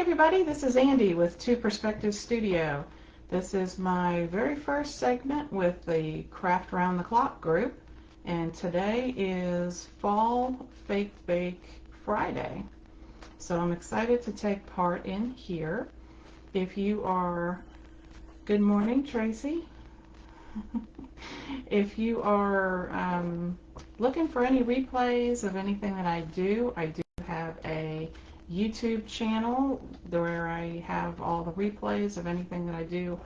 everybody, this is Andy with Two Perspectives Studio. This is my very first segment with the Craft Round the Clock group, and today is Fall Fake Bake Friday. So I'm excited to take part in here. If you are, good morning Tracy. If you are looking for any replays of anything that I do have a YouTube channel where I have all the replays of anything that I do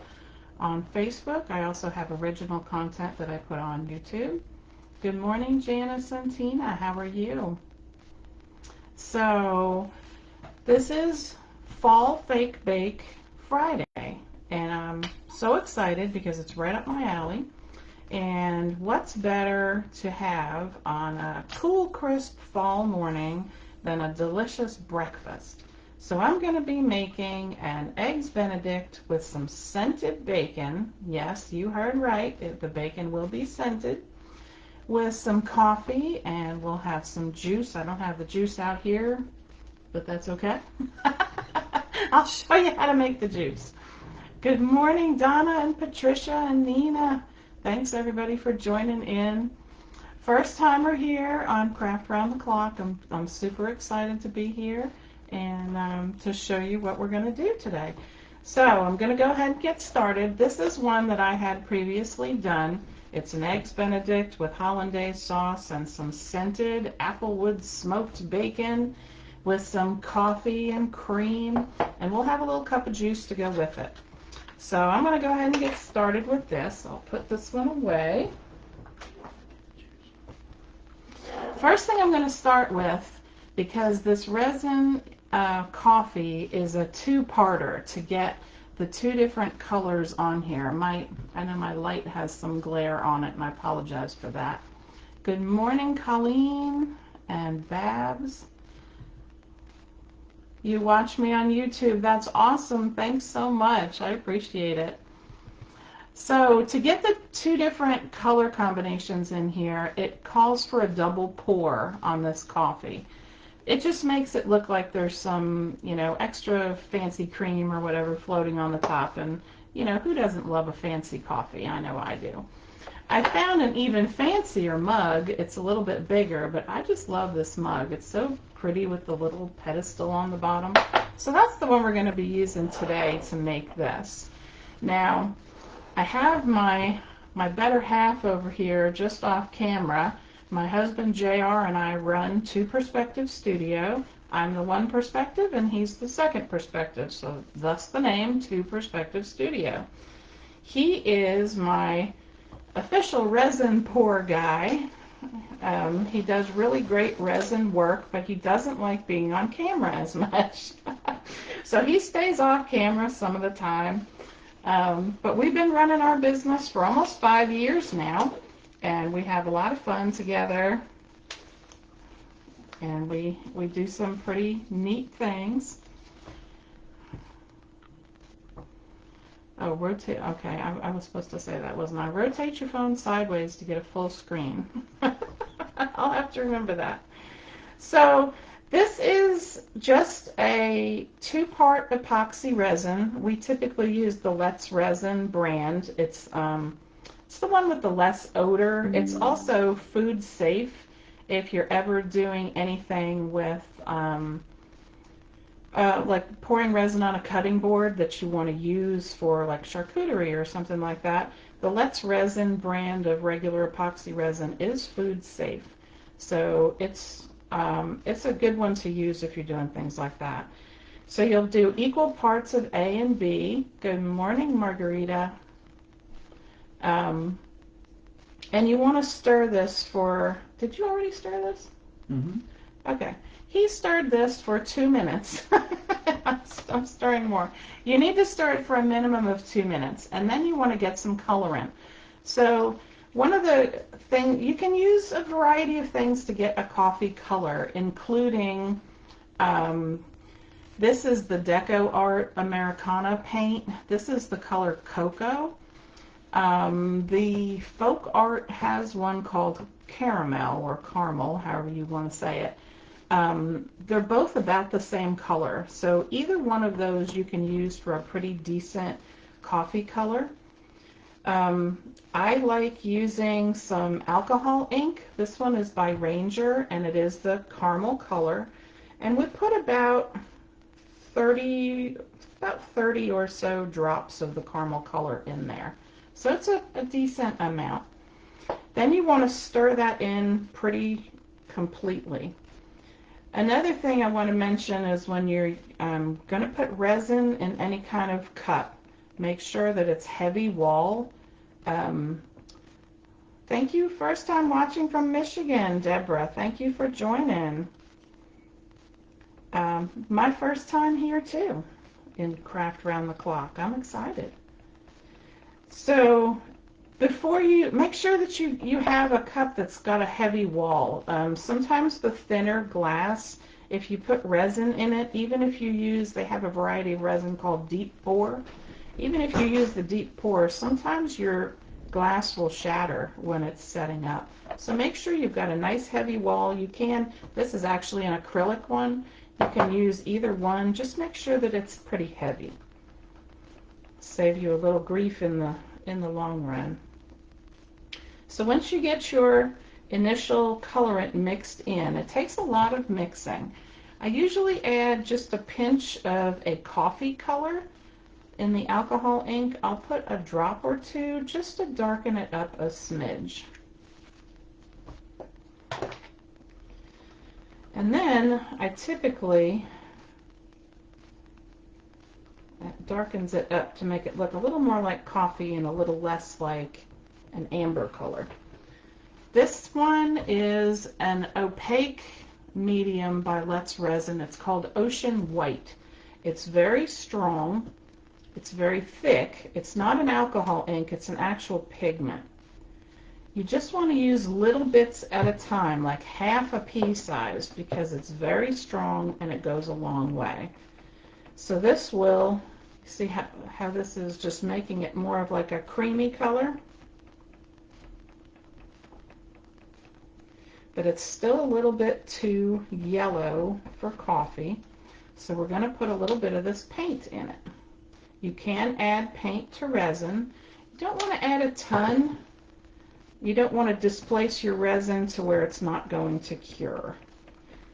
on Facebook. I also have original content that I put on YouTube. Good morning, Janice and Tina. How are you? So this is Fall Fake Bake Friday, and I'm so excited because it's right up my alley. And what's better to have on a cool, crisp fall morning than a delicious breakfast? So I'm going to be making an Eggs Benedict with some scented bacon. Yes, you heard right. The bacon will be scented, with some coffee, and we'll have some juice. I don't have the juice out here, but that's okay. I'll show you how to make the juice. Good morning, Donna and Patricia and Nina. Thanks everybody for joining in. First timer here on Craft Round the Clock. I'm super excited to be here and to show you what we're going to do today. So I'm going to go ahead and get started. This is one that I had previously done. It's an Eggs Benedict with hollandaise sauce and some scented applewood smoked bacon with some coffee and cream, and we'll have a little cup of juice to go with it. So I'm going to go ahead and get started with this. I'll put this one away. First thing I'm going to start with, because this resin coffee is a two-parter to get the two different colors on here. I know my light has some glare on it, and I apologize for that. Good morning, Colleen and Babs. You watch me on YouTube. That's awesome. Thanks so much. I appreciate it. So to get the two different color combinations in here, it calls for a double pour on this coffee. It just makes it look like there's some, extra fancy cream or whatever floating on the top. And, who doesn't love a fancy coffee? I know I do. I found an even fancier mug. It's a little bit bigger, but I just love this mug. It's so pretty with the little pedestal on the bottom. So that's the one we're going to be using today to make this. Now, I have my better half over here just off camera. My husband JR and I run Two Perspective Studio. I'm the one perspective and he's the second perspective, so thus the name Two Perspective Studio. He is my official resin pour guy. He does really great resin work, but he doesn't like being on camera as much. So he stays off camera some of the time. But we've been running our business for almost 5 years now, and we have a lot of fun together, and we do some pretty neat things. Oh, rotate. Okay, I was supposed to say that, wasn't I? Rotate your phone sideways to get a full screen. I'll have to remember that. So this is just a two-part epoxy resin. We typically use the Let's Resin brand. It's the one with the less odor. It's also food safe if you're ever doing anything with like pouring resin on a cutting board that you want to use for like charcuterie or something like that. The Let's Resin brand of regular epoxy resin is food safe. So it's a good one to use if you're doing things like that. So you'll do equal parts of A and B. Good morning, Margarita. And you want to stir this for, did you already stir this? Mm-hmm. Okay. He stirred this for 2 minutes. I'm stirring more. You need to stir it for a minimum of 2 minutes, and then you want to get some colorant. So one of the things, you can use a variety of things to get a coffee color, including, this is the Decor Americana paint. This is the color Cocoa. The Folk Art has one called Caramel or Caramel, however you want to say it. They're both about the same color, so either one of those you can use for a pretty decent coffee color. I like using some alcohol ink. This one is by Ranger, and it is the caramel color. And we put about 30 or so drops of the caramel color in there. So it's a decent amount. Then you want to stir that in pretty completely. Another thing I want to mention is when you're going to put resin in any kind of cup, make sure that it's heavy wall. Thank you, first time watching from Michigan, Deborah. Thank you for joining. My first time here too in Craft Round the Clock. I'm excited. So before you, make sure that you have a cup that's got a heavy wall. Sometimes the thinner glass, if you put resin in it, even if you use, they have a variety of resin called deep pour. Even if you use the deep pour, sometimes your glass will shatter when it's setting up. So make sure you've got a nice heavy wall. You can, this is actually an acrylic one. You can use either one. Just make sure that it's pretty heavy. Save you a little grief in the long run. So once you get your initial colorant mixed in, it takes a lot of mixing. I usually add just a pinch of a coffee color in the alcohol ink. I'll put a drop or two just to darken it up a smidge. And then I typically, that darkens it up to make it look a little more like coffee and a little less like an amber color. This one is an opaque medium by Let's Resin. It's called Ocean White. It's very strong. It's very thick. It's not an alcohol ink. It's an actual pigment. You just want to use little bits at a time, like half a pea size, because it's very strong and it goes a long way. So this will, see how this is just making it more of like a creamy color? But it's still a little bit too yellow for coffee. So we're going to put a little bit of this paint in it. You can add paint to resin. You don't want to add a ton. You don't want to displace your resin to where it's not going to cure.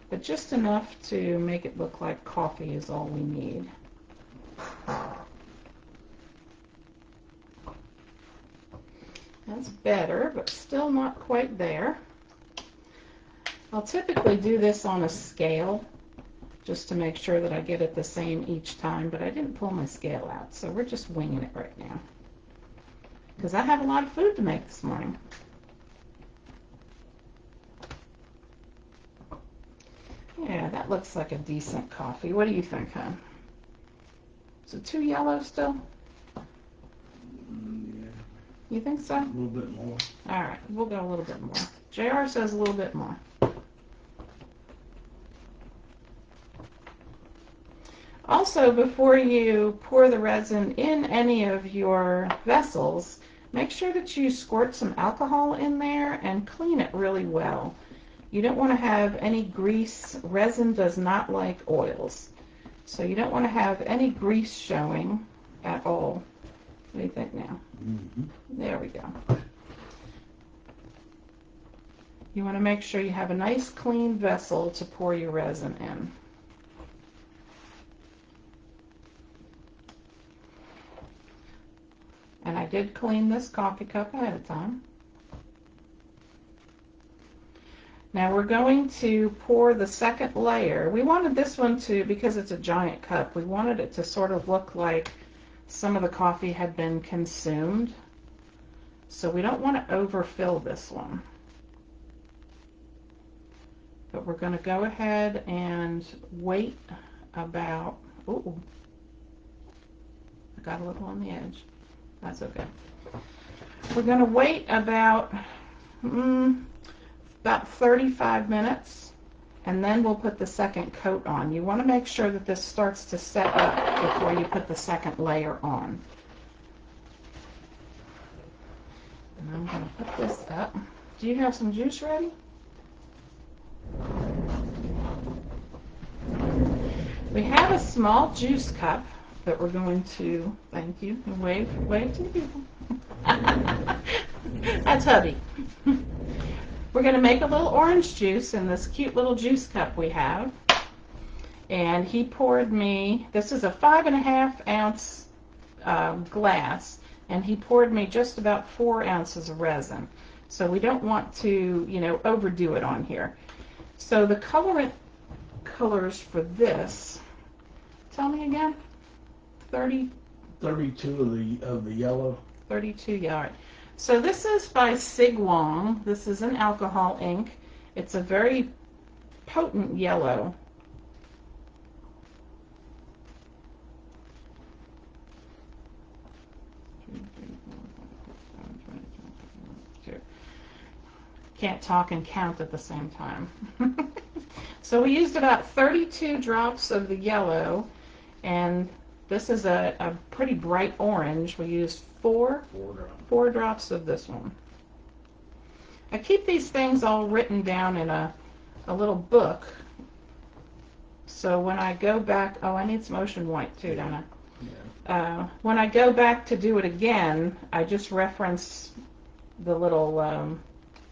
But just enough to make it look like coffee is all we need. That's better, but still not quite there. I'll typically do this on a scale just to make sure that I get it the same each time, but I didn't pull my scale out, so we're just winging it right now. Because I have a lot of food to make this morning. Yeah, that looks like a decent coffee. What do you think, hon? Is it too yellow still? Yeah. You think so? A little bit more. All right, we'll go a little bit more. JR says a little bit more. Also, before you pour the resin in any of your vessels, make sure that you squirt some alcohol in there and clean it really well. You don't want to have any grease. Resin does not like oils. So you don't want to have any grease showing at all. What do you think now? Mm-hmm. There we go. You want to make sure you have a nice clean vessel to pour your resin in. And I did clean this coffee cup ahead of time. Now we're going to pour the second layer. We wanted this one to, because it's a giant cup, we wanted it to sort of look like some of the coffee had been consumed. So we don't want to overfill this one. But we're going to go ahead and wait about, ooh, I got a little on the edge. That's okay. We're going to wait about 35 minutes, and then we'll put the second coat on. You want to make sure that this starts to set up before you put the second layer on. And I'm going to put this up. Do you have some juice ready? We have a small juice cup that we're going to, thank you, and wave to the people. That's hubby. We're going to make a little orange juice in this cute little juice cup we have. And he poured me, this is a 5.5 ounce glass, and he poured me just about 4 ounces of resin. So we don't want to, you know, overdo it on here. So the colors for this, tell me again, 32 of the yellow. 32, yeah, all right. So this is by Sig Wong. This is an alcohol ink. It's a very potent yellow. Can't talk and count at the same time. So we used about 32 drops of the yellow, and this is a pretty bright orange. We used four drops of this one. I keep these things all written down in a little book, so when I go back, oh, I need some ocean white too, don't I? Yeah. When I go back to do it again, I just reference the little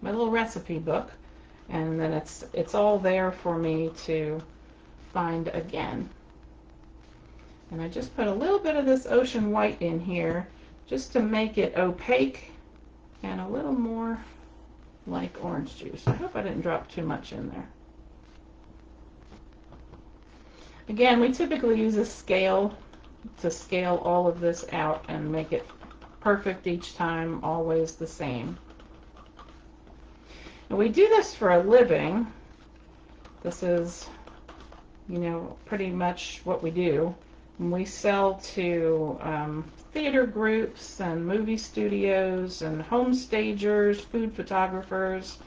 my little recipe book, and then it's all there for me to find again. And I just put a little bit of this ocean white in here just to make it opaque and a little more like orange juice. I hope I didn't drop too much in there. Again, we typically use a scale to scale all of this out and make it perfect each time, always the same. And we do this for a living. This is, you know, pretty much what we do. And we sell to theater groups and movie studios and home stagers, food photographers.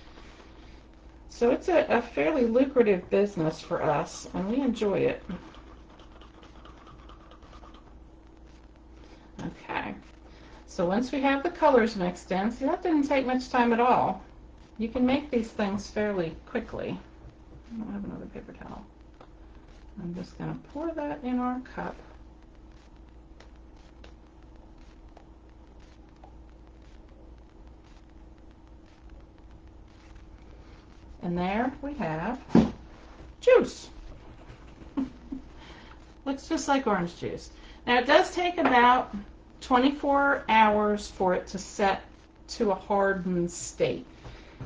So it's a fairly lucrative business for us, and we enjoy it. Okay, so once we have the colors mixed in, see, that didn't take much time at all. You can make these things fairly quickly. I don't have another paper towel. I'm just going to pour that in our cup. And there we have juice. Looks just like orange juice. Now it does take about 24 hours for it to set to a hardened state.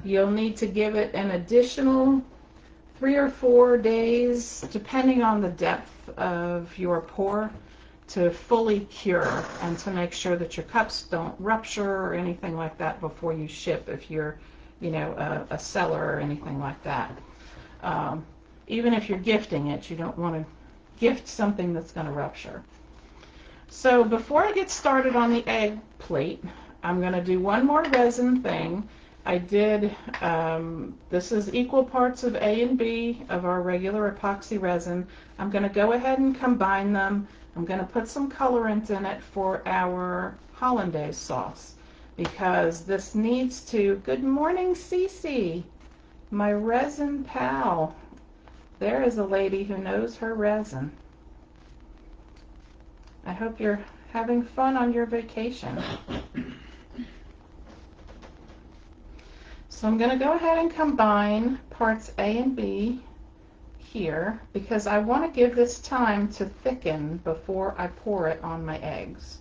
You'll need to give it an additional 3 or 4 days, depending on the depth of your pour, to fully cure and to make sure that your cups don't rupture or anything like that before you ship, if you're, you know, a seller or anything like that. Even if you're gifting it, you don't want to gift something that's going to rupture. So before I get started on the egg plate, I'm going to do one more resin thing. I did, this is equal parts of A and B of our regular epoxy resin. I'm going to go ahead and combine them. I'm going to put some colorant in it for our hollandaise sauce, because this needs to, good morning Cece, my resin pal. There is a lady who knows her resin. I hope you're having fun on your vacation. So I'm going to go ahead and combine parts A and B here, because I want to give this time to thicken before I pour it on my eggs.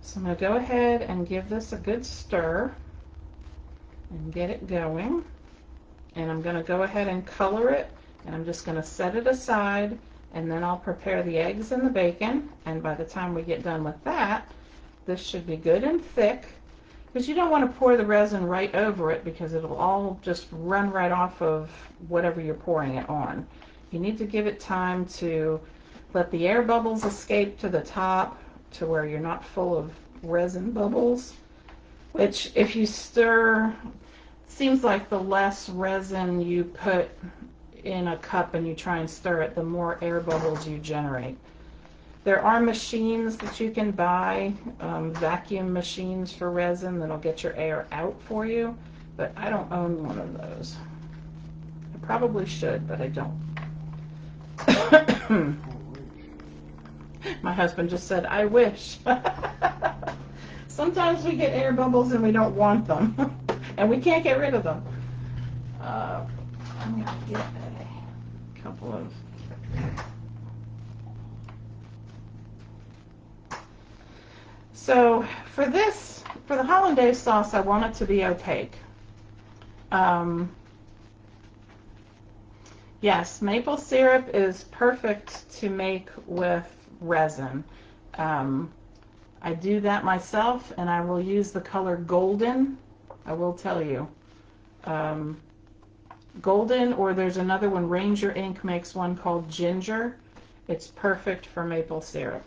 So I'm going to go ahead and give this a good stir and get it going. And I'm going to go ahead and color it, and I'm just going to set it aside, and then I'll prepare the eggs and the bacon. And by the time we get done with that, this should be good and thick, because you don't want to pour the resin right over it, because it'll all just run right off of whatever you're pouring it on. You need to give it time to let the air bubbles escape to the top, to where you're not full of resin bubbles, which if you stir, it seems like the less resin you put in a cup and you try and stir it, the more air bubbles you generate. There are machines that you can buy, vacuum machines for resin that'll get your air out for you, but I don't own one of those. I probably should, but I don't. My husband just said, I wish. Sometimes we get air bubbles and we don't want them. And we can't get rid of them. I'm going to get a couple of... So for this, for the hollandaise sauce, I want it to be opaque. Yes, maple syrup is perfect to make with resin. I do that myself, and I will use the color golden. I will tell you. Golden, or there's another one, Ranger Ink makes one called ginger. It's perfect for maple syrup.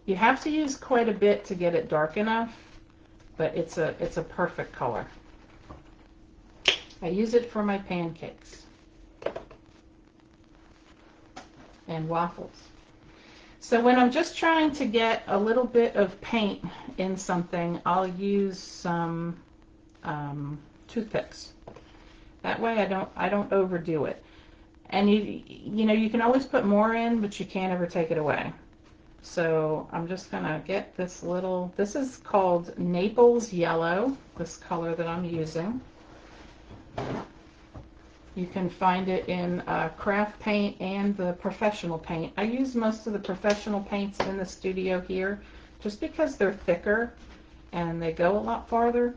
You have to use quite a bit to get it dark enough, but it's a perfect color. I use it for my pancakes and waffles. So when I'm just trying to get a little bit of paint in something, I'll use some toothpicks. That way I don't overdo it. And you know, you can always put more in, but you can't ever take it away. So I'm just gonna get this little, this is called Naples Yellow, this color that I'm using. You can find it in craft paint and the professional paint. I use most of the professional paints in the studio here just because they're thicker and they go a lot farther.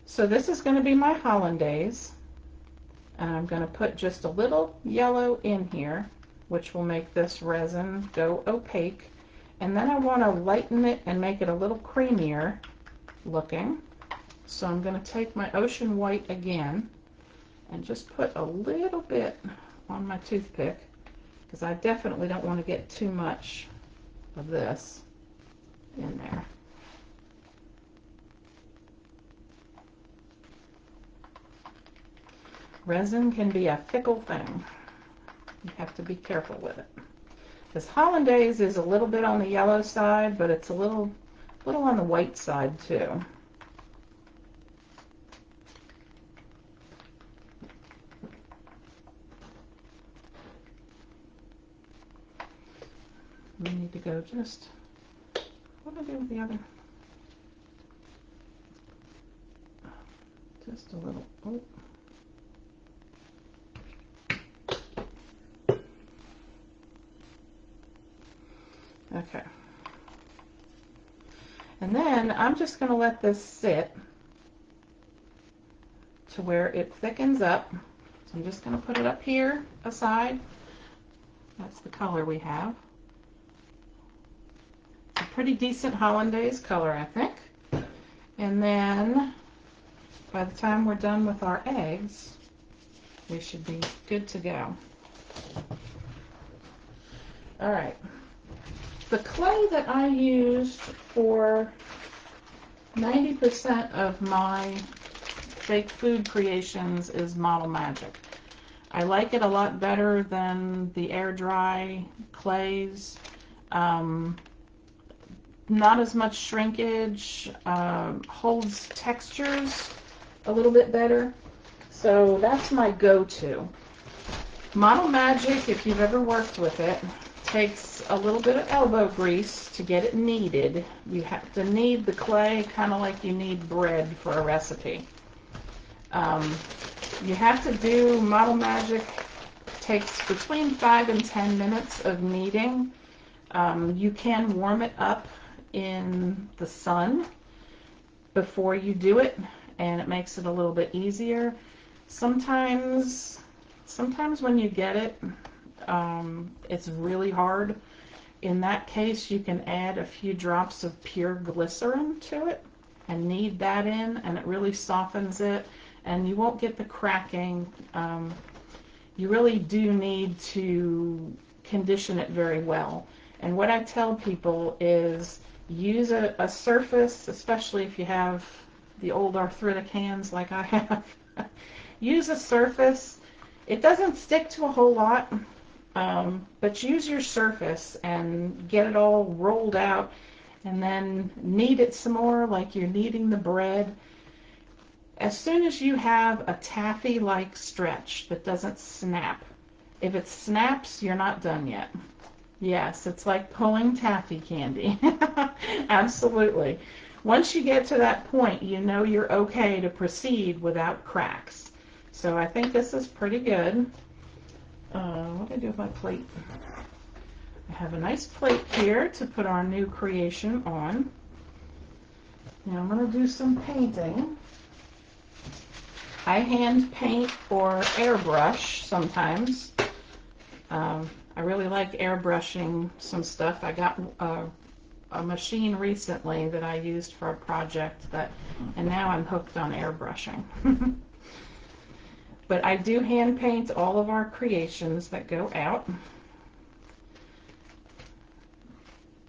So this is going to be my hollandaise. And I'm going to put just a little yellow in here, which will make this resin go opaque. And then I want to lighten it and make it a little creamier looking. So I'm going to take my ocean white again and just put a little bit on my toothpick, because I definitely don't want to get too much of this in there. Resin can be a fickle thing. You have to be careful with it. This hollandaise is a little bit on the yellow side, but it's a little on the white side too. We need to go just, what do I do with the other? Just a little, oh. Okay. And then I'm just going to let this sit to where it thickens up. So I'm just going to put it up here aside. That's the color we have. It's a pretty decent hollandaise color, I think. And then by the time we're done with our eggs, we should be good to go. All right. The clay that I used for 90% of my fake food creations is Model Magic. I like it a lot better than the air dry clays. Not as much shrinkage, holds textures a little bit better. So that's my go-to. Model Magic, if you've ever worked with it, takes a little bit of elbow grease to get it kneaded. You have to knead the clay kind of like you knead bread for a recipe. You have to do Model Magic, takes between 5 and 10 minutes of kneading. You can warm it up in the sun before you do it, and it makes it a little bit easier. Sometimes when you get it, it's really hard. In that case, you can add a few drops of pure glycerin to it and knead that in, and it really softens it, and you won't get the cracking. You really do need to condition it very well. And what I tell people is use a surface, especially if you have the old arthritic hands like I have. Use a surface. It doesn't stick to a whole lot. But use your surface and get it all rolled out, and then knead it some more like you're kneading the bread. As soon as you have a taffy-like stretch that doesn't snap, If it snaps, you're not done yet. Yes, it's like pulling taffy candy. Absolutely. Once you get to that point, you know you're okay to proceed without cracks. So I think this is pretty good. What do I do with my plate? I have a nice plate here to put our new creation on. Now I'm going to do some painting. I hand paint or airbrush sometimes. I really like airbrushing some stuff. I got a machine recently that I used for a project, and now I'm hooked on airbrushing. But I do hand paint all of our creations that go out.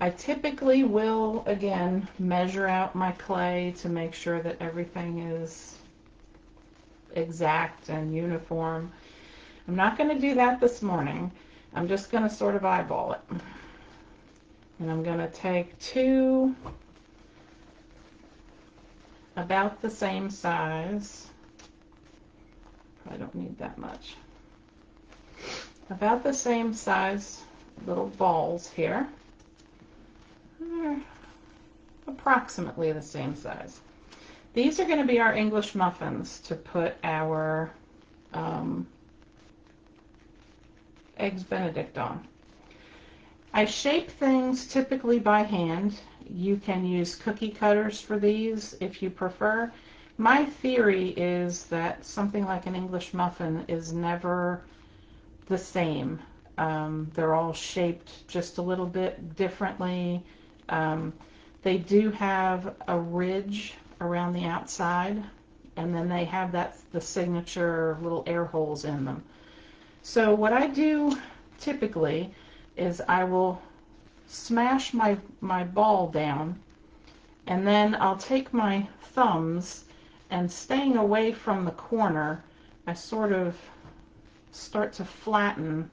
I typically will, again, measure out my clay to make sure that everything is exact and uniform. I'm not going to do that this morning. I'm just going to sort of eyeball it. And I'm going to take two about the same size. I don't need that much. About the same size little balls here. Approximately the same size. These are going to be our English muffins to put our Eggs Benedict on. I shape things typically by hand. You can use cookie cutters for these if you prefer. My theory is that something like an English muffin is never the same. They're all shaped just a little bit differently. They do have a ridge around the outside, and then they have the signature little air holes in them. So what I do typically is I will smash my ball down, and then I'll take my thumbs, and staying away from the corner, I sort of start to flatten,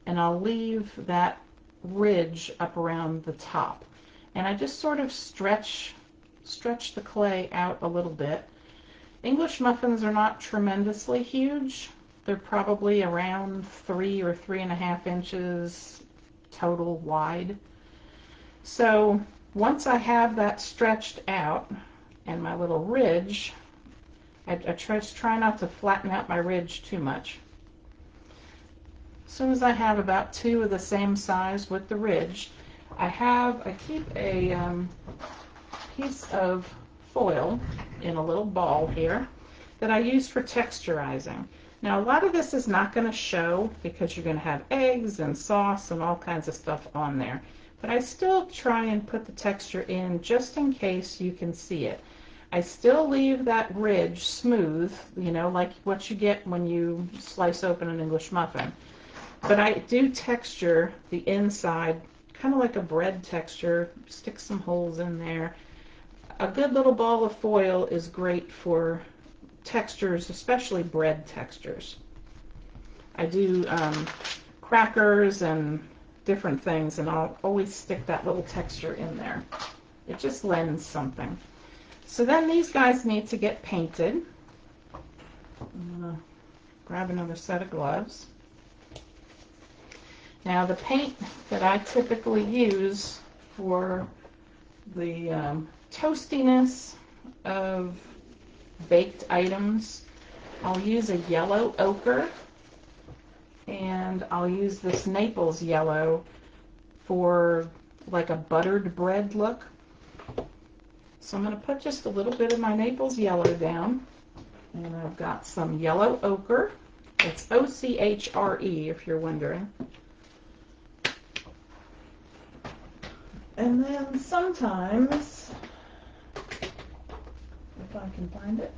and I'll leave that ridge up around the top. And I just sort of stretch the clay out a little bit. English muffins are not tremendously huge. They're probably around 3 or 3.5 inches total wide. So once I have that stretched out and my little ridge, I try not to flatten out my ridge too much. As soon as I have about two of the same size with the ridge, I keep a piece of foil in a little ball here that I use for texturizing. Now a lot of this is not going to show because you're going to have eggs and sauce and all kinds of stuff on there. But I still try and put the texture in just in case you can see it. I still leave that ridge smooth, you know, like what you get when you slice open an English muffin. But I do texture the inside kind of like a bread texture, stick some holes in there. A good little ball of foil is great for textures, especially bread textures. I do crackers and different things, and I'll always stick that little texture in there. It just lends something. So then these guys need to get painted. I'm gonna grab another set of gloves. Now the paint that I typically use for the toastiness of baked items, I'll use a yellow ochre, and I'll use this Naples yellow for like a buttered bread look. So I'm going to put just a little bit of my Naples yellow down, and I've got some yellow ochre. It's O-C-H-R-E if you're wondering. And then sometimes, if I can find it,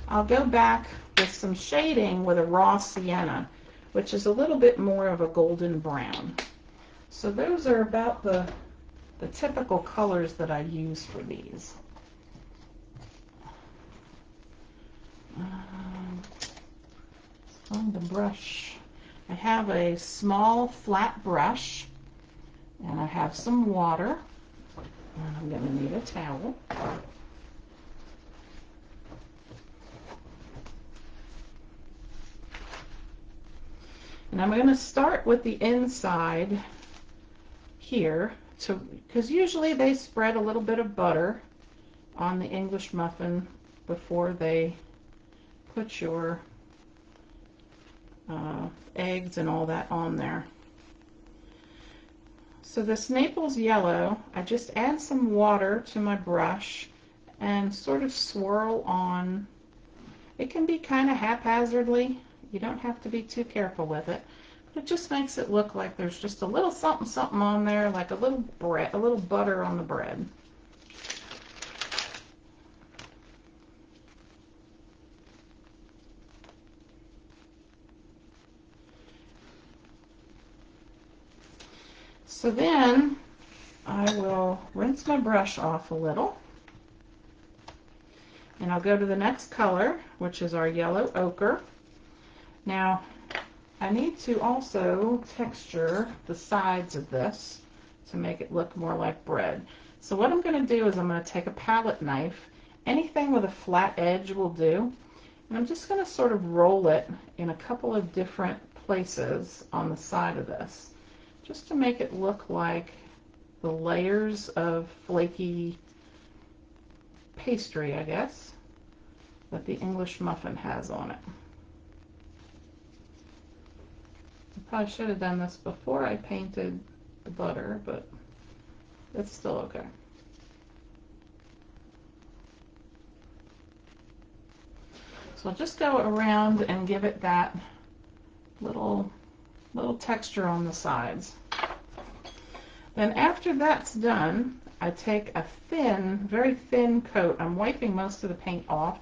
I'll go back with some shading with a raw sienna, which is a little bit more of a golden brown. So those are about the typical colors that I use for these. Let's find the brush. I have a small flat brush, and I have some water, and I'm going to need a towel. And I'm going to start with the inside here, because usually they spread a little bit of butter on the English muffin before they put your eggs and all that on there. So this Naples yellow, I just add some water to my brush and sort of swirl on. It can be kind of haphazardly. You don't have to be too careful with it. But it just makes it look like there's just a little something something on there, like a little bread, a little butter on the bread. So then I will rinse my brush off a little, and I'll go to the next color, which is our yellow ochre. Now, I need to also texture the sides of this to make it look more like bread. So what I'm going to do is I'm going to take a palette knife. Anything with a flat edge will do. And I'm just going to sort of roll it in a couple of different places on the side of this, just to make it look like the layers of flaky pastry, I guess, that the English muffin has on it. I probably should have done this before I painted the butter, but it's still okay. So I'll just go around and give it that little texture on the sides. Then after that's done, I take a thin, very thin coat. I'm wiping most of the paint off,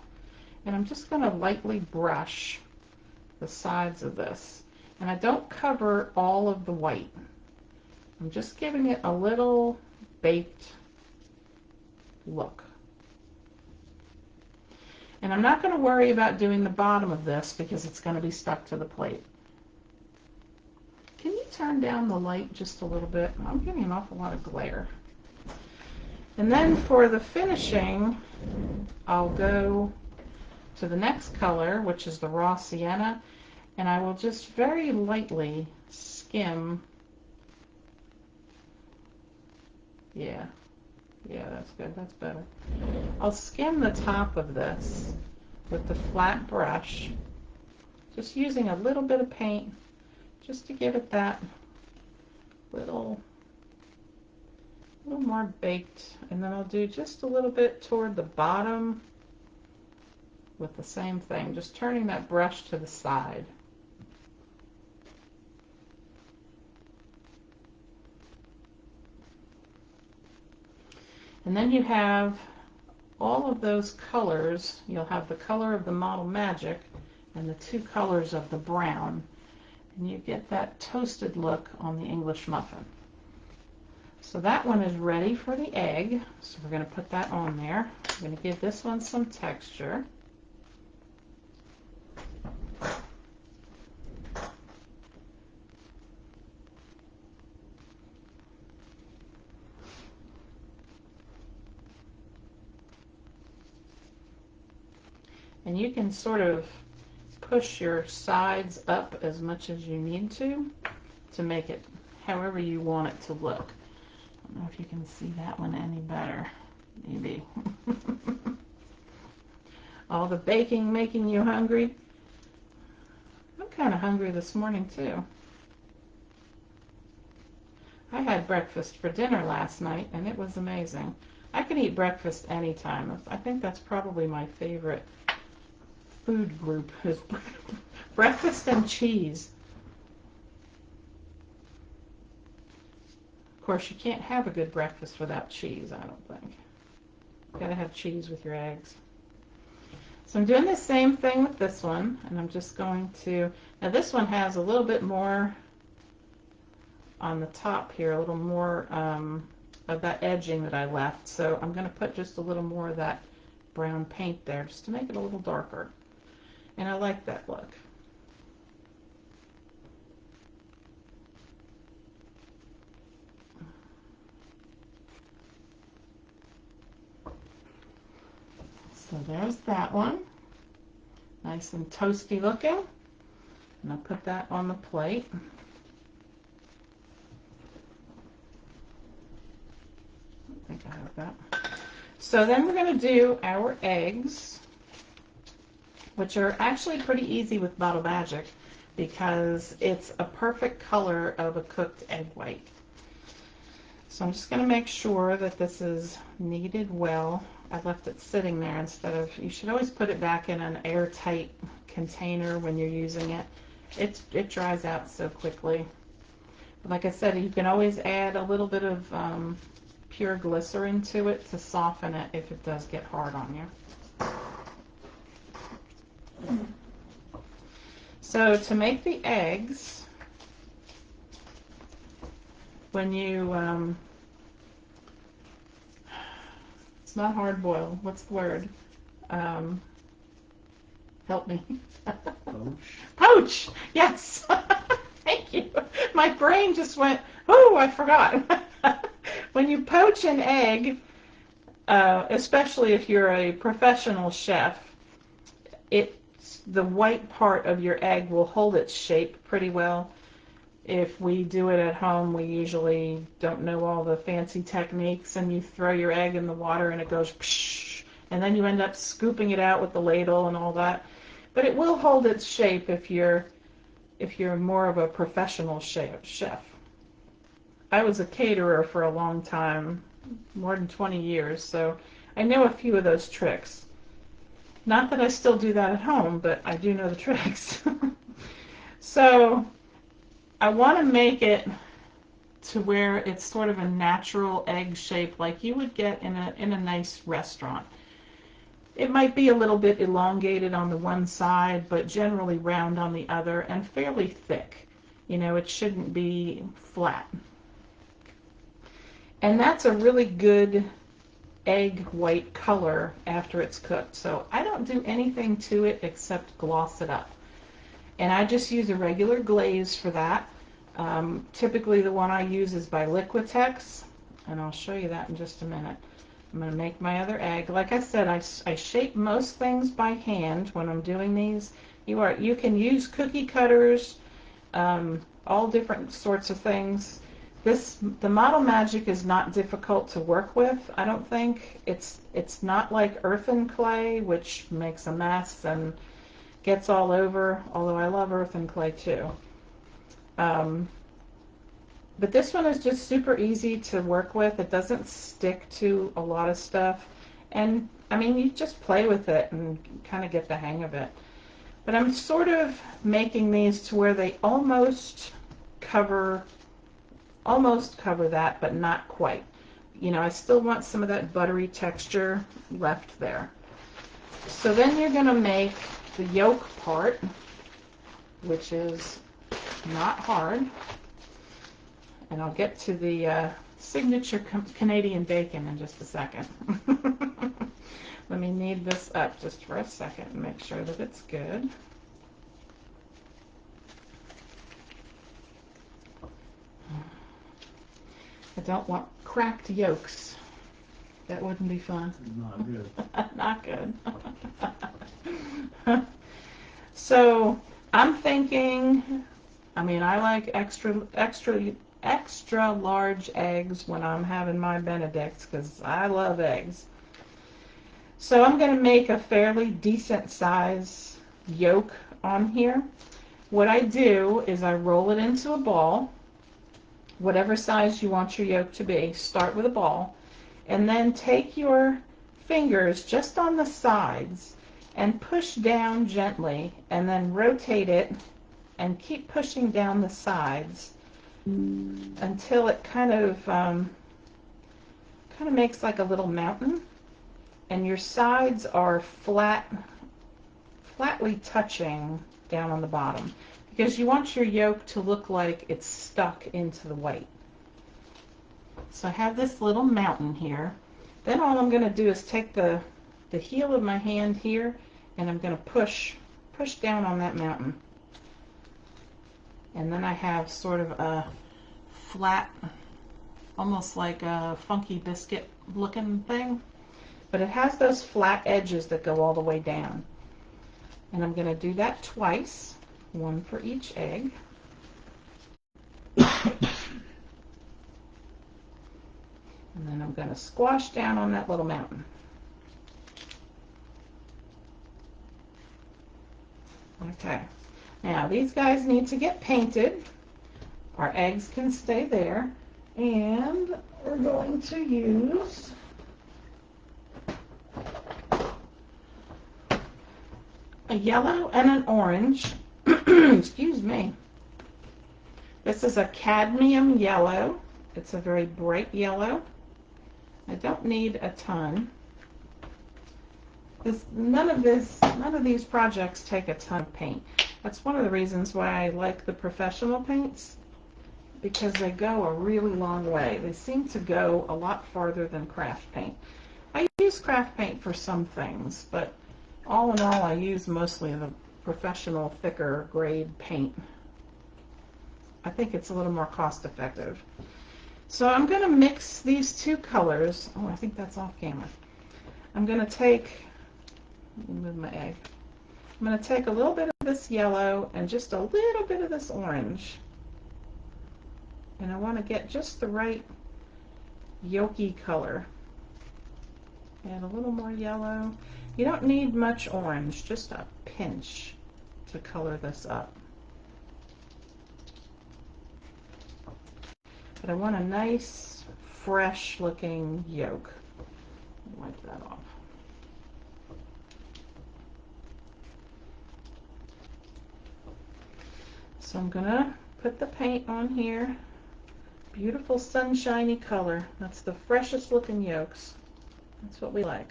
and I'm just going to lightly brush the sides of this. And I don't cover all of the white. I'm just giving it a little baked look. And I'm not going to worry about doing the bottom of this because it's going to be stuck to the plate. Can you turn down the light just a little bit? I'm getting an awful lot of glare. And then for the finishing, I'll go to the next color, which is the raw sienna, and I will just very lightly skim. Yeah, that's good. That's better. I'll skim the top of this with the flat brush, just using a little bit of paint just to give it that little more baked. And then I'll do just a little bit toward the bottom with the same thing, just turning that brush to the side. And then you have all of those colors. You'll have the color of the Model Magic and the two colors of the brown. And you get that toasted look on the English muffin. So that one is ready for the egg. So we're going to put that on there. I'm going to give this one some texture. And you can sort of push your sides up as much as you need to make it however you want it to look. I don't know if you can see that one any better. Maybe. All the baking making you hungry? I'm kind of hungry this morning too. I had breakfast for dinner last night and it was amazing. I could eat breakfast anytime. I think that's probably my favorite food group is breakfast and cheese. Of course, you can't have a good breakfast without cheese, I don't think. You gotta have cheese with your eggs. So I'm doing the same thing with this one, and I'm just going to, now this one has a little bit more on the top here, a little more of that edging that I left, so I'm going to put just a little more of that brown paint there just to make it a little darker. And I like that look. So there's that one. Nice and toasty looking. And I'll put that on the plate. I think I have that. So then we're going to do our eggs, which are actually pretty easy with Bottle Magic because it's a perfect color of a cooked egg white. So I'm just going to make sure that this is kneaded well. I left it sitting there instead of, you should always put it back in an airtight container when you're using it. It dries out so quickly. But like I said, you can always add a little bit of pure glycerin to it to soften it if it does get hard on you. So to make the eggs, when you, it's not hard boiled, what's the word? Help me. Poach. Poach! Yes! Thank you. My brain just went, oh, I forgot. When you poach an egg, especially if you're a professional chef, the white part of your egg will hold its shape pretty well. If we do it at home, we usually don't know all the fancy techniques, and you throw your egg in the water and it goes psh, and then you end up scooping it out with the ladle and all that. But it will hold its shape if you're more of a professional chef. I was a caterer for a long time, more than 20 years, so I know a few of those tricks. Not that I still do that at home, but I do know the tricks. So I want to make it to where it's sort of a natural egg shape like you would get in a nice restaurant. It might be a little bit elongated on the one side, but generally round on the other and fairly thick. You know, it shouldn't be flat. And that's a really good egg white color after it's cooked. So I don't do anything to it except gloss it up. And I just use a regular glaze for that. Typically the one I use is by Liquitex, and I'll show you that in just a minute. I'm going to make my other egg. Like I said, I shape most things by hand when I'm doing these. You can use cookie cutters, all different sorts of things. The Model Magic is not difficult to work with, I don't think. It's not like earthen clay, which makes a mess and gets all over, although I love earthen clay too. But this one is just super easy to work with. It doesn't stick to a lot of stuff. And, I mean, you just play with it and kind of get the hang of it. But I'm sort of making these to where they almost cover that, but not quite. You know, I still want some of that buttery texture left there. So then you're going to make the yolk part, which is not hard. And I'll get to the signature Canadian bacon in just a second. Let me knead this up just for a second and make sure that it's good. I don't want cracked yolks. That wouldn't be fun. Not good. Not good. So I'm thinking, I mean, I like extra large eggs when I'm having my Benedicts because I love eggs. So I'm going to make a fairly decent size yolk on here. What I do is I roll it into a ball, whatever size you want your yolk to be. Start with a ball, and then take your fingers just on the sides and push down gently, and then rotate it and keep pushing down the sides until it kind of makes like a little mountain, and your sides are flatly touching down on the bottom, because you want your yolk to look like it's stuck into the white. So I have this little mountain here. Then all I'm going to do is take the heel of my hand here, and I'm going to push down on that mountain. And then I have sort of a flat, almost like a funky biscuit looking thing, but it has those flat edges that go all the way down. And I'm going to do that twice. one for each egg. And then I'm going to squash down on that little mountain. Okay, now these guys need to get painted. Our eggs can stay there. And we're going to use a yellow and an orange. Excuse me. This is a cadmium yellow. It's a very bright yellow. I don't need a ton. None of these projects take a ton of paint. That's one of the reasons why I like the professional paints, because they go a really long way. They seem to go a lot farther than craft paint. I use craft paint for some things, but all in all, I use mostly the professional, thicker grade paint. I think it's a little more cost effective. So I'm going to mix these two colors. Oh, I think that's off camera. I'm going to take, let me move my egg. I'm going to take a little bit of this yellow and just a little bit of this orange. And I want to get just the right yolky color. Add a little more yellow. You don't need much orange, just a pinch to color this up. But I want a nice, fresh looking yolk. Wipe that off. So I'm gonna put the paint on here. Beautiful sunshiny color. That's the freshest looking yolks. That's what we like.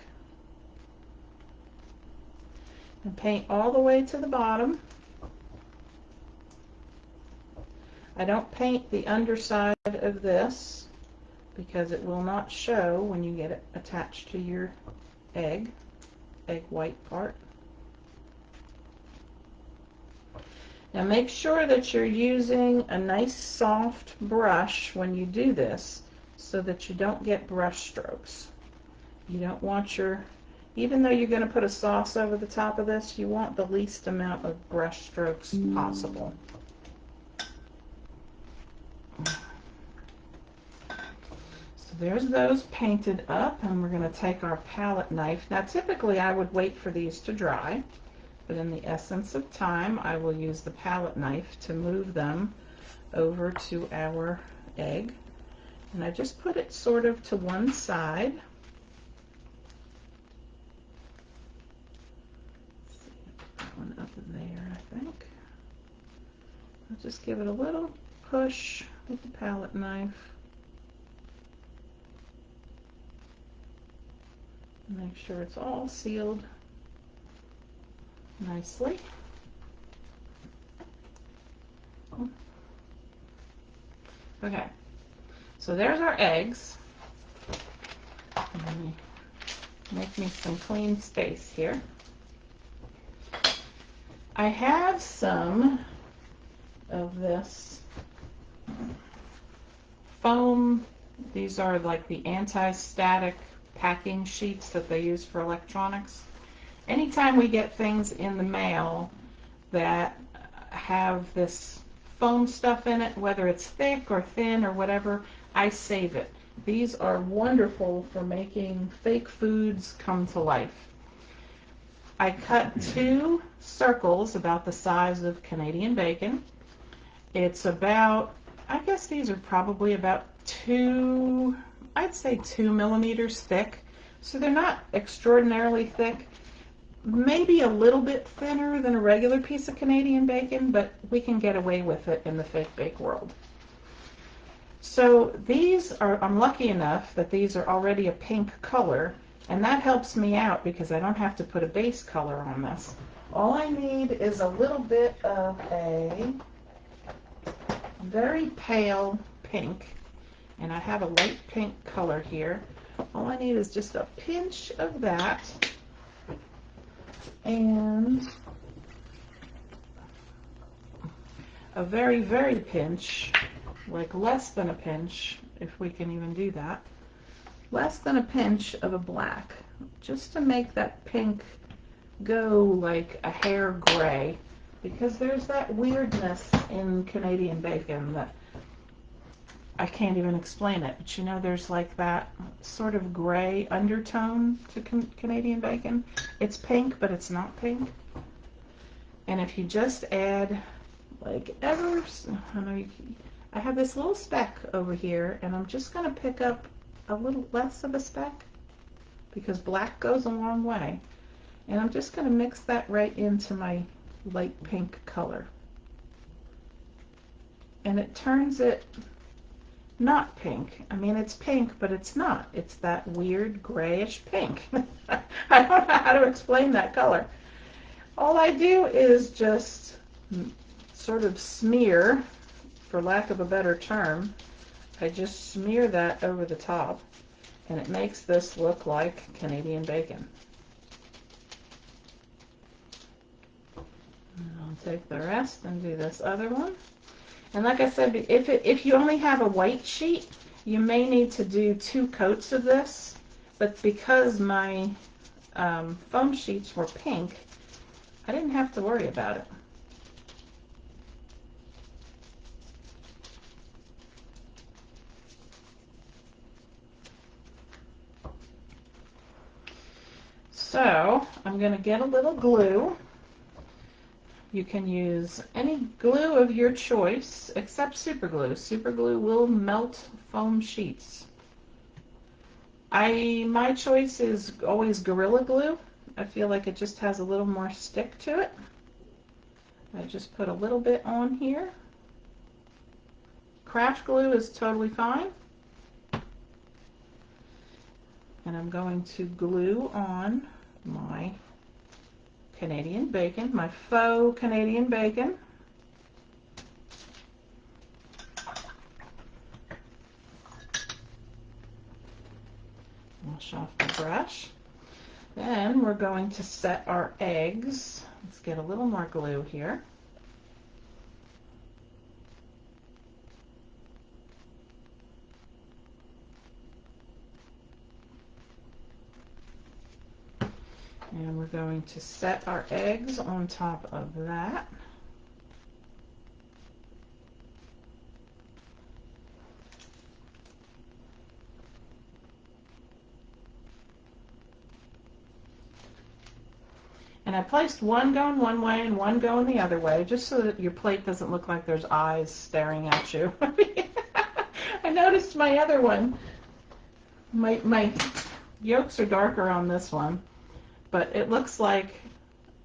And paint all the way to the bottom. I don't paint the underside of this because it will not show when you get it attached to your egg white part. Now make sure that you're using a nice soft brush when you do this so that you don't get brush strokes. You don't want your, even though you're going to put a sauce over the top of this, you want the least amount of brush strokes possible. So there's those painted up, and we're going to take our palette knife. Now typically I would wait for these to dry, but in the essence of time I will use the palette knife to move them over to our egg. And I just put it sort of to one side. One up there, I think. I'll just give it a little push with the palette knife. Make sure it's all sealed nicely. Okay, so there's our eggs. Let me make me some clean space here. I have some of this foam. These are like the anti-static packing sheets that they use for electronics. Anytime we get things in the mail that have this foam stuff in it, whether it's thick or thin or whatever, I save it. These are wonderful for making fake foods come to life. I cut 2 circles about the size of Canadian bacon. It's about, I guess these are probably about 2, I'd say 2 millimeters thick. So they're not extraordinarily thick. Maybe a little bit thinner than a regular piece of Canadian bacon, but we can get away with it in the fake bake world. So these are, I'm lucky enough that these are already a pink color, and that helps me out because I don't have to put a base color on this. All I need is a little bit of a very pale pink, and I have a light pink color here. All I need is just a pinch of that, and a very, very pinch, like less than a pinch, if we can even do that, less than a pinch of a black, just to make that pink go like a hair gray. because there's that weirdness in Canadian bacon that I can't even explain it. But you know, there's like that sort of gray undertone to Canadian bacon. It's pink, but it's not pink. And if you just add like I know I have this little speck over here, and I'm just going to pick up a little less of a speck because black goes a long way. And I'm just going to mix that right into my light pink color. And it turns it not pink. I mean, it's pink, but it's not. It's that weird grayish pink. I don't know how to explain that color. All I do is just sort of smear, for lack of a better term, I just smear that over the top, and it makes this look like Canadian bacon. And I'll take the rest and do this other one. And like I said, if you only have a white sheet, you may need to do 2 coats of this. But because my foam sheets were pink, I didn't have to worry about it. So I'm going to get a little glue. You can use any glue of your choice except super glue. Super glue will melt foam sheets. My choice is always Gorilla Glue. I feel like it just has a little more stick to it. I just put a little bit on here. Craft glue is totally fine. And I'm going to glue on my Canadian bacon, my faux Canadian bacon. Wash off the brush. Then we're going to set our eggs. Let's get a little more glue here. And we're going to set our eggs on top of that. And I placed one going one way and one going the other way, just so that your plate doesn't look like there's eyes staring at you. I noticed my other one, my yolks are darker on this one, but it looks like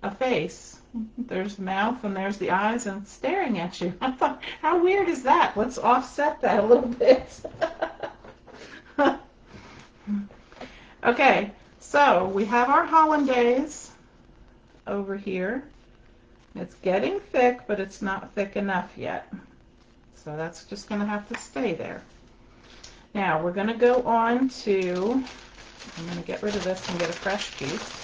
a face. There's the mouth and there's the eyes and it's staring at you. I thought, how weird is that? Let's offset that a little bit. Okay, so we have our hollandaise over here. It's getting thick, but it's not thick enough yet. So that's just going to have to stay there. Now we're going to go on to, I'm going to get rid of this and get a fresh piece.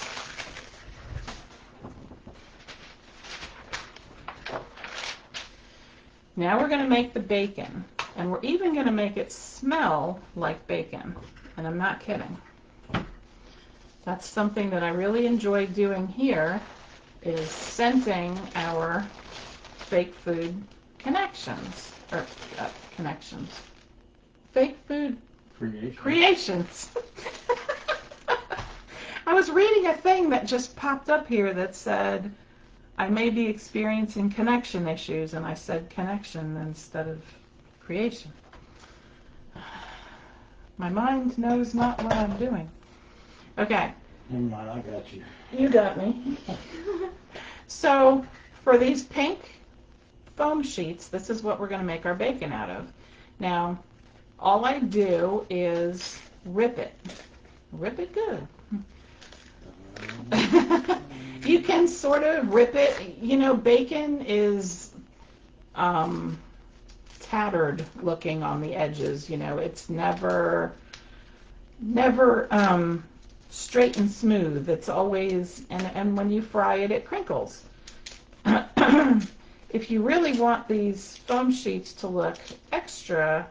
Now we're going to make the bacon, and we're even going to make it smell like bacon, and I'm not kidding. That's something that I really enjoy doing here, is scenting our fake food connections, or connections, fake food creations. I was reading a thing that just popped up here that said, I may be experiencing connection issues, and I said connection instead of creation. My mind knows not what I'm doing. Okay. Never mind, I got you. You got me. So for these pink foam sheets, this is what we're going to make our bacon out of. Now, all I do is rip it. Rip it good. You can sort of rip it. You know, bacon is tattered looking on the edges. You know, it's never straight and smooth. It's always, and when you fry it, it crinkles. If you really want these foam sheets to look extra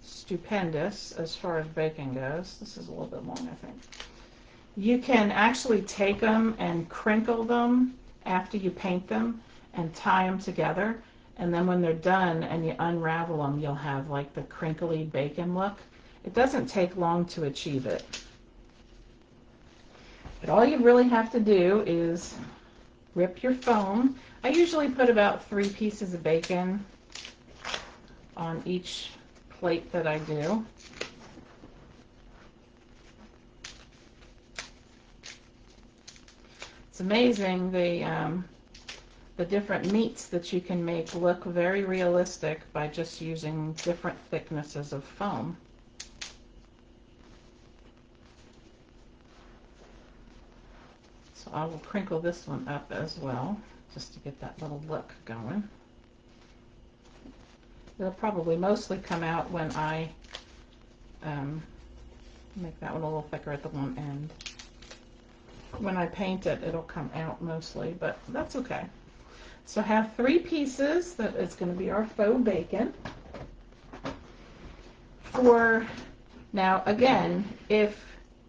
stupendous as far as bacon goes, this is a little bit long, I think. You can actually take them and crinkle them after you paint them, and tie them together. And then when they're done and you unravel them, you'll have like the crinkly bacon look. It doesn't take long to achieve it. But all you really have to do is rip your foam. I usually put about 3 pieces of bacon on each plate that I do. It's amazing the different meats that you can make look very realistic by just using different thicknesses of foam. So I will crinkle this one up as well, just to get that little look going. It'll probably mostly come out when I make that one a little thicker at the one end. When I paint it, it'll come out mostly, but that's okay. So I have 3 pieces that is going to be our faux bacon. Now again, if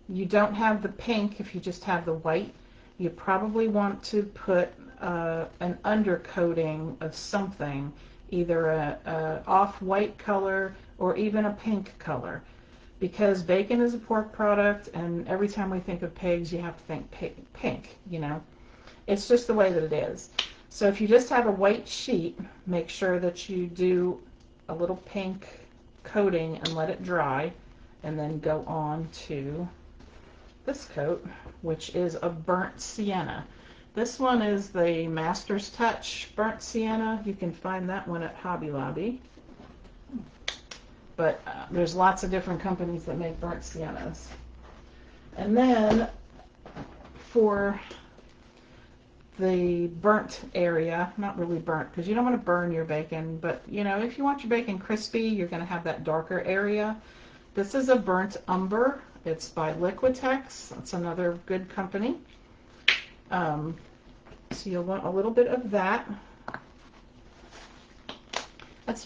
you don't have the pink, if you just have the white, you probably want to put an undercoating of something, either a off-white color or even a pink color, because bacon is a pork product, and every time we think of pigs, you have to think pink, you know. It's just the way that it is. So if you just have a white sheet, make sure that you do a little pink coating and let it dry, and then go on to this coat, which is a burnt sienna. This one is the Master's Touch burnt sienna. You can find that one at Hobby Lobby. But there's lots of different companies that make burnt siennas. And then for the burnt area, not really burnt because you don't want to burn your bacon, but you know, if you want your bacon crispy, you're going to have that darker area. This is a burnt umber. It's by Liquitex. That's another good company. So you'll want a little bit of that.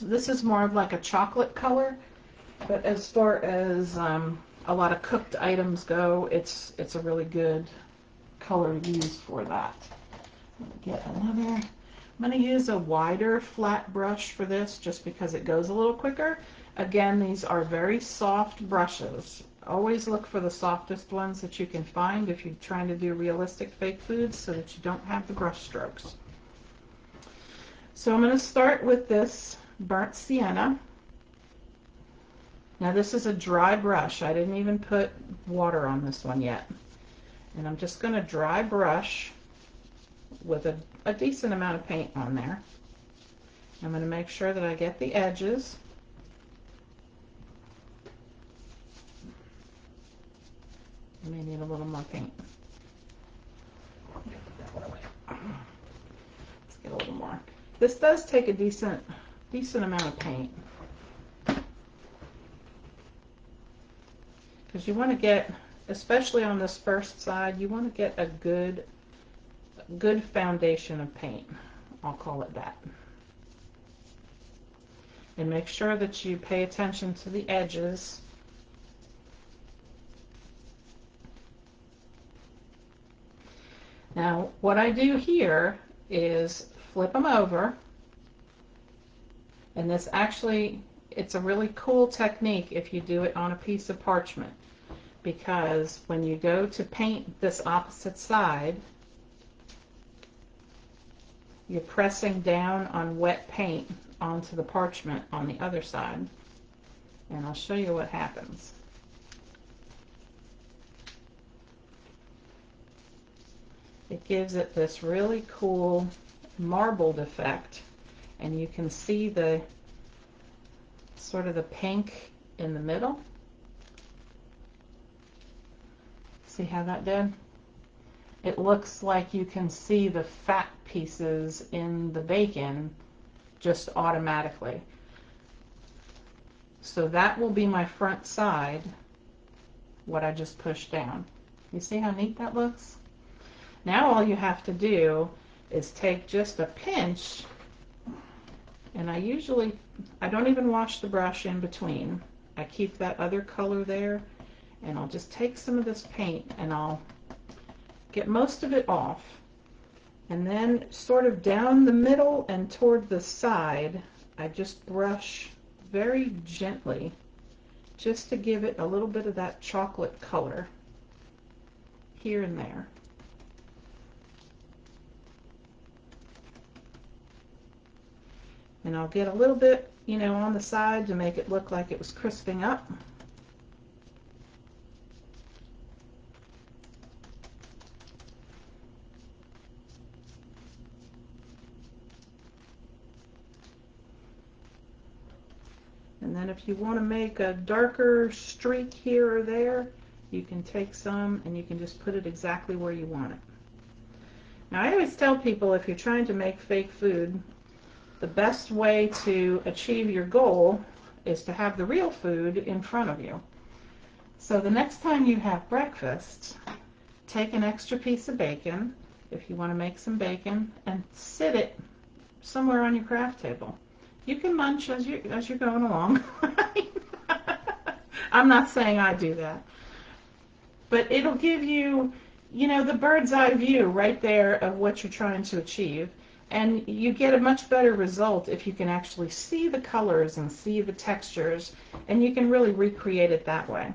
This is more of like a chocolate color, but as far as a lot of cooked items go, it's a really good color to use for that. Get another. I'm going to use a wider flat brush for this just because it goes a little quicker. Again, these are very soft brushes. Always look for the softest ones that you can find if you're trying to do realistic fake foods so that you don't have the brush strokes. So I'm going to start with this burnt sienna. Now this is a dry brush. I didn't even put water on this one yet. And I'm just going to dry brush with a decent amount of paint on there. I'm going to make sure that I get the edges. I may need a little more paint. Let's get a little more. This does take a decent amount of paint, because you want to get, especially on this first side, you want to get a good foundation of paint. I'll call it that. And make sure that you pay attention to the edges. Now, what I do here is flip them over, and this actually, it's a really cool technique if you do it on a piece of parchment, because when you go to paint this opposite side, you're pressing down on wet paint onto the parchment on the other side, and I'll show you what happens. It gives it this really cool marbled effect, and you can see the sort of the pink in the middle. See how that did? It looks like you can see the fat pieces in the bacon just automatically. So that will be my front side, what I just pushed down. You see how neat that looks? Now all you have to do is take just a pinch, and I don't even wash the brush in between. I keep that other color there, and I'll just take some of this paint and I'll get most of it off. And then sort of down the middle and toward the side, I just brush very gently just to give it a little bit of that chocolate color here and there. And I'll get a little bit, you know, on the side to make it look like it was crisping up. And then if you want to make a darker streak here or there, you can take some and you can just put it exactly where you want it. Now I always tell people, if you're trying to make fake food, the best way to achieve your goal is to have the real food in front of you. So the next time you have breakfast, take an extra piece of bacon, if you want to make some bacon, and sit it somewhere on your craft table. You can munch as you're going along. I'm not saying I do that. But it'll give you, you know, the bird's eye view right there of what you're trying to achieve. And you get a much better result if you can actually see the colors and see the textures, and you can really recreate it that way.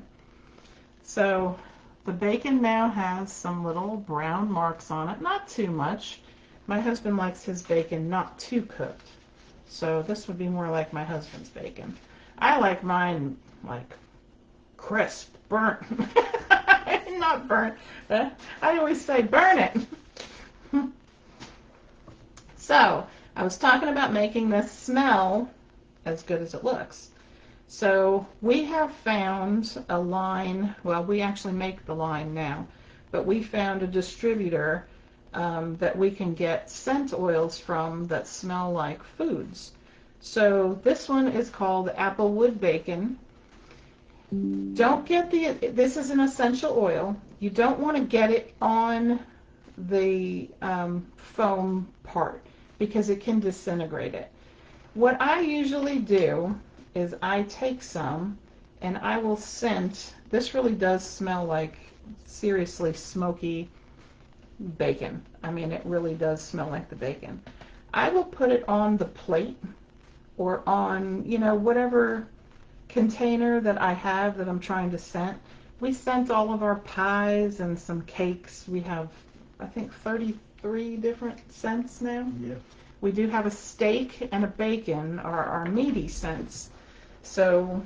So the bacon now has some little brown marks on it, not too much. My husband likes his bacon not too cooked. So this would be more like my husband's bacon. I like mine like crisp, burnt. Not burnt. I always say burn it. So I was talking about making this smell as good as it looks. So we have found a line, well, we actually make the line now, but we found a distributor that we can get scent oils from that smell like foods. So this one is called Applewood Bacon. Don't get this is an essential oil. You don't want to get it on the foam part because it can disintegrate it. What I usually do is I take some and I will scent. This really does smell like seriously smoky bacon. I mean, it really does smell like the bacon. I will put it on the plate or on, you know, whatever container that I have that I'm trying to scent. We scent all of our pies and some cakes. We have, I think, 33 different scents now. Yeah. We do have a steak and a bacon, are our meaty scents. So,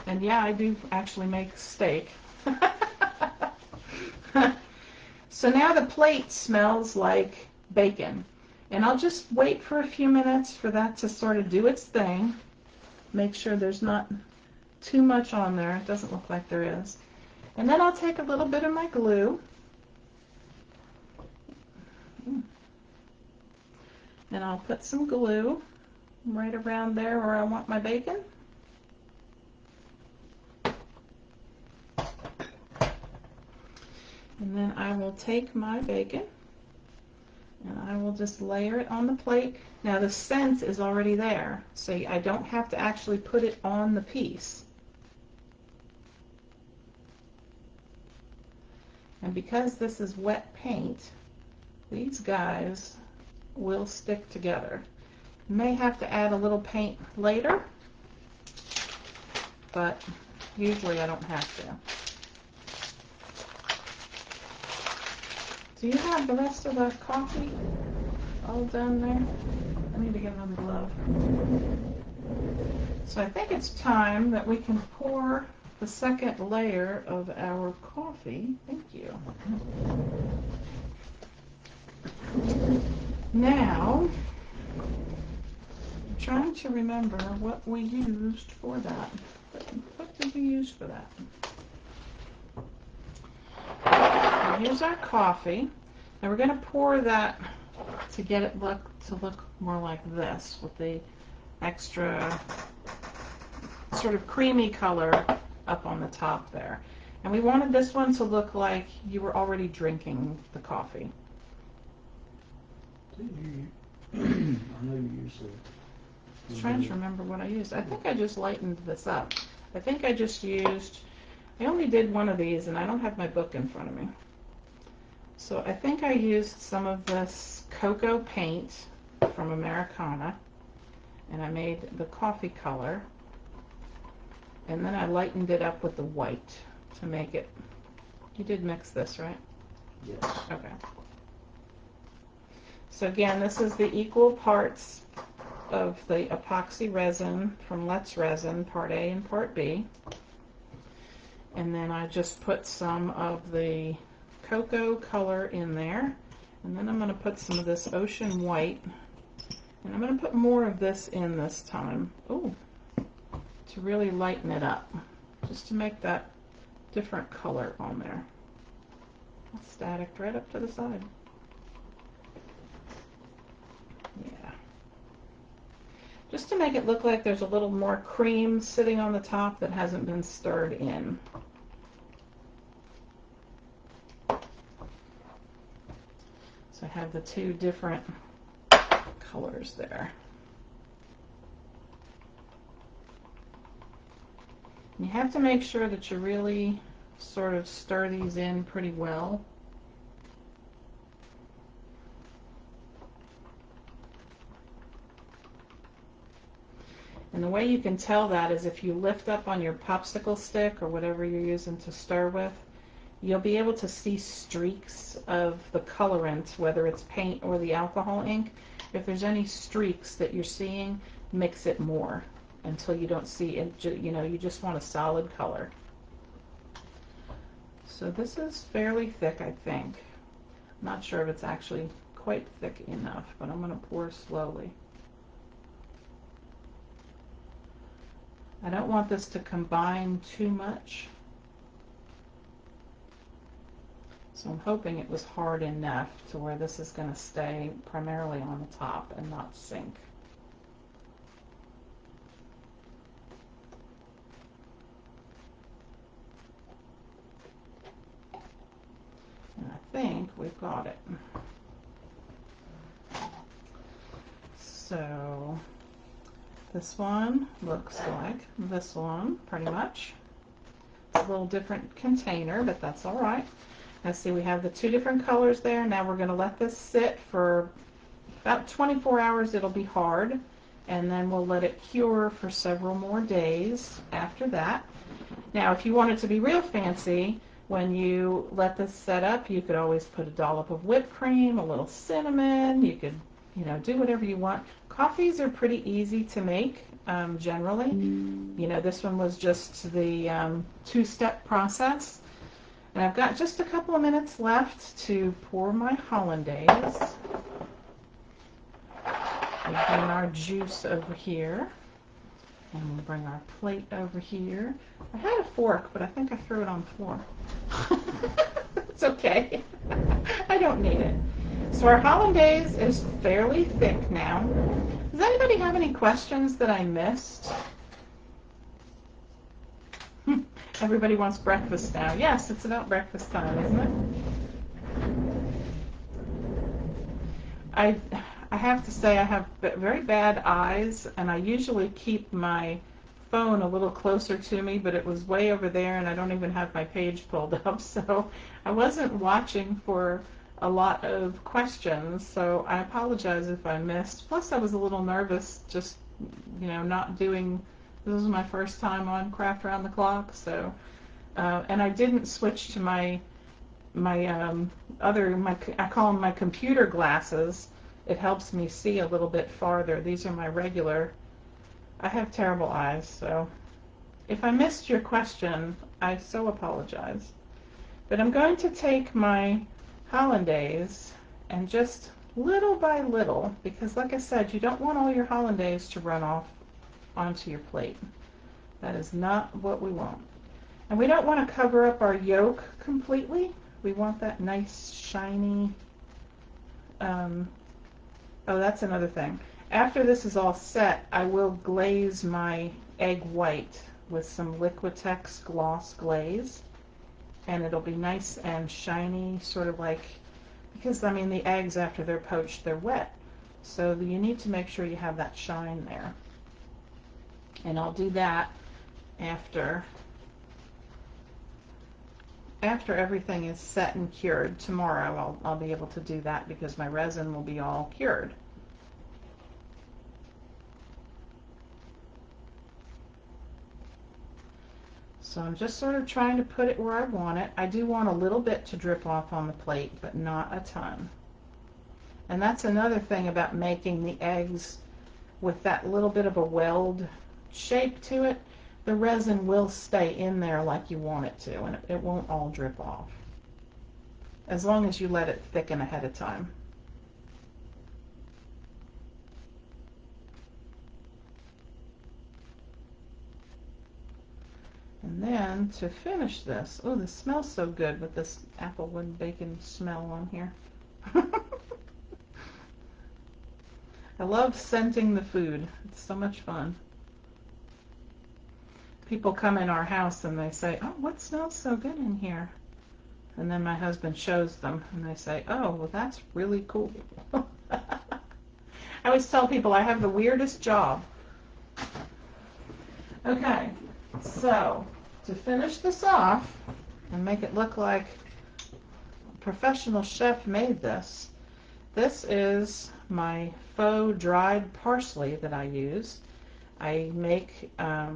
and yeah, I do actually make steak. So now the plate smells like bacon. And I'll just wait for a few minutes for that to sort of do its thing. Make sure there's not too much on there. It doesn't look like there is. And then I'll take a little bit of my glue. And I'll put some glue right around there where I want my bacon. And then I will take my bacon and I will just layer it on the plate. Now the scent is already there, so I don't have to actually put it on the piece. And because this is wet paint, these guys will stick together. You may have to add a little paint later, but usually I don't have to. Do you have the rest of the coffee all done there? I need to get another glove. So I think it's time that we can pour the second layer of our coffee. Thank you. Now, I'm trying to remember what we used for that. What did we use for that? Here's our coffee. Now we're going to pour that to get it look more like this with the extra sort of creamy color up on the top there. And we wanted this one to look like you were already drinking the coffee. I know you usually. I was trying to remember what I used. I think I just lightened this up. I think I only did one of these, and I don't have my book in front of me. So I think I used some of this cocoa paint from Americana, and I made the coffee color, and then I lightened it up with the white to make it. You did mix this, right? Yes. Okay. So again, this is the equal parts of the epoxy resin from Let's Resin, part A and part B. And then I just put some of the cocoa color in there. And then I'm going to put some of this ocean white. And I'm going to put more of this in this time. Ooh, to really lighten it up. Just to make that different color on there. Static right up to the side. Yeah. Just to make it look like there's a little more cream sitting on the top that hasn't been stirred in. So I have the two different colors there. You have to make sure that you really sort of stir these in pretty well. And the way you can tell that is if you lift up on your popsicle stick or whatever you're using to stir with, you'll be able to see streaks of the colorant, whether it's paint or the alcohol ink. If there's any streaks that you're seeing, mix it more until you don't see it. You know, you just want a solid color. So this is fairly thick, I think. I'm not sure if it's actually quite thick enough, but I'm going to pour slowly. I don't want this to combine too much. So I'm hoping it was hard enough to where this is going to stay primarily on the top and not sink. And I think we've got it. So this one looks like this one, pretty much. It's a little different container, but that's all right. Now see, we have the two different colors there. Now we're going to let this sit for about 24 hours. It'll be hard, and then we'll let it cure for several more days after that. Now, if you want it to be real fancy, when you let this set up, you could always put a dollop of whipped cream, a little cinnamon. You could, you know, do whatever you want. Coffees are pretty easy to make, generally. You know, this one was just the two-step process. And I've got just a couple of minutes left to pour my hollandaise. We'll bring our juice over here. And we'll bring our plate over here. I had a fork, but I think I threw it on the floor. It's okay. I don't need it. So our hollandaise is fairly thick now. Does anybody have any questions that I missed? Everybody wants breakfast now. Yes, it's about breakfast time, isn't it? I have to say I have very bad eyes, and I usually keep my phone a little closer to me, but it was way over there, and I don't even have my page pulled up, so I wasn't watching for a lot of questions, so I apologize if I missed. Plus, I was a little nervous just, you know, not doing. This was my first time on Craft Around the Clock, so and I didn't switch to my I call them my computer glasses. It helps me see a little bit farther. These are my regular. I have terrible eyes, so if I missed your question, I so apologize. But I'm going to take my hollandaise and just little by little, because like I said, you don't want all your hollandaise to run off onto your plate. That is not what we want. And we don't want to cover up our yolk completely. We want that nice shiny, oh, that's another thing. After this is all set, I will glaze my egg white with some Liquitex gloss glaze. And it'll be nice and shiny, sort of like, because I mean the eggs after they're poached, they're wet. So you need to make sure you have that shine there. And I'll do that after after everything is set and cured tomorrow, I'll be able to do that because my resin will be all cured. So I'm just sort of trying to put it where I want it. I do want a little bit to drip off on the plate, but not a ton. And that's another thing about making the eggs with that little bit of a weld shape to it. The resin will stay in there like you want it to, and it won't all drip off, as long as you let it thicken ahead of time. And then to finish this, oh, this smells so good with this applewood bacon smell on here. I love scenting the food. It's so much fun. People come in our house and they say, oh, what smells so good in here? And then my husband shows them and they say, oh, well, that's really cool. I always tell people I have the weirdest job. Okay, so to finish this off and make it look like a professional chef made this, this is my faux dried parsley that I use. I make, I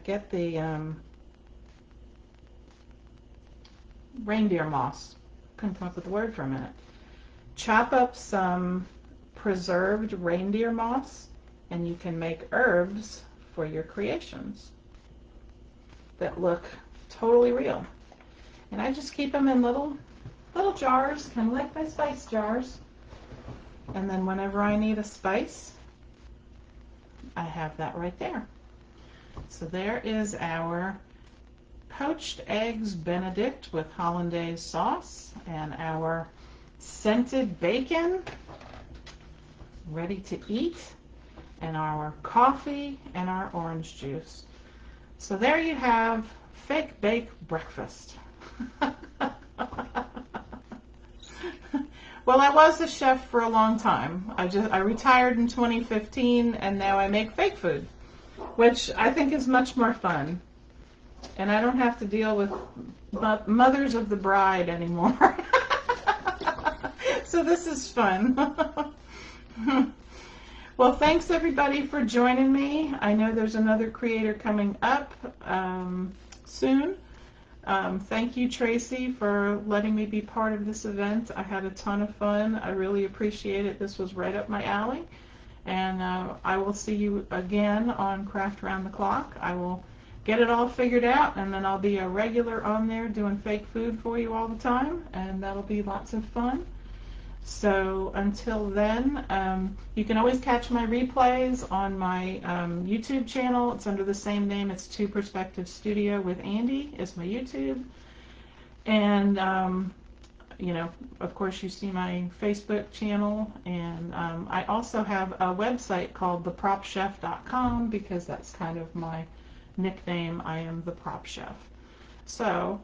get the reindeer moss. Couldn't come up with the word for a minute. Chop up some preserved reindeer moss, and you can make herbs for your creations that look totally real. And I just keep them in little jars, kind of like my spice jars. And then whenever I need a spice, I have that right there. So there is our poached eggs Benedict with hollandaise sauce and our scented bacon ready to eat, and our coffee and our orange juice. So there you have fake bake breakfast. Well, I was a chef for a long time. I retired in 2015, and now I make fake food, which I think is much more fun. And I don't have to deal with mothers of the bride anymore. So this is fun. Well, thanks everybody for joining me. I know there's another creator coming up soon. Thank you, Tracy, for letting me be part of this event. I had a ton of fun. I really appreciate it. This was right up my alley. And I will see you again on Craft Round the Clock. I will get it all figured out, and then I'll be a regular on there doing fake food for you all the time, and that'll be lots of fun. So until then, you can always catch my replays on my YouTube channel. It's under the same name. It's Two Perspective Studio with Andy is my YouTube. And, you know, of course you see my Facebook channel. And I also have a website called thepropchef.com because that's kind of my nickname. I am the prop chef. So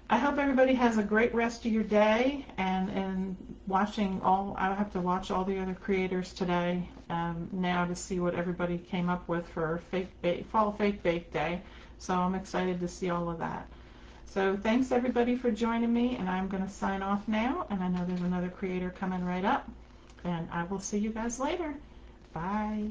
I hope everybody has a great rest of your day, and watching I have to watch all the other creators today now to see what everybody came up with for Fall Fake Bake Day. So I'm excited to see all of that. So thanks everybody for joining me, and I'm going to sign off now, and I know there's another creator coming right up, and I will see you guys later. Bye.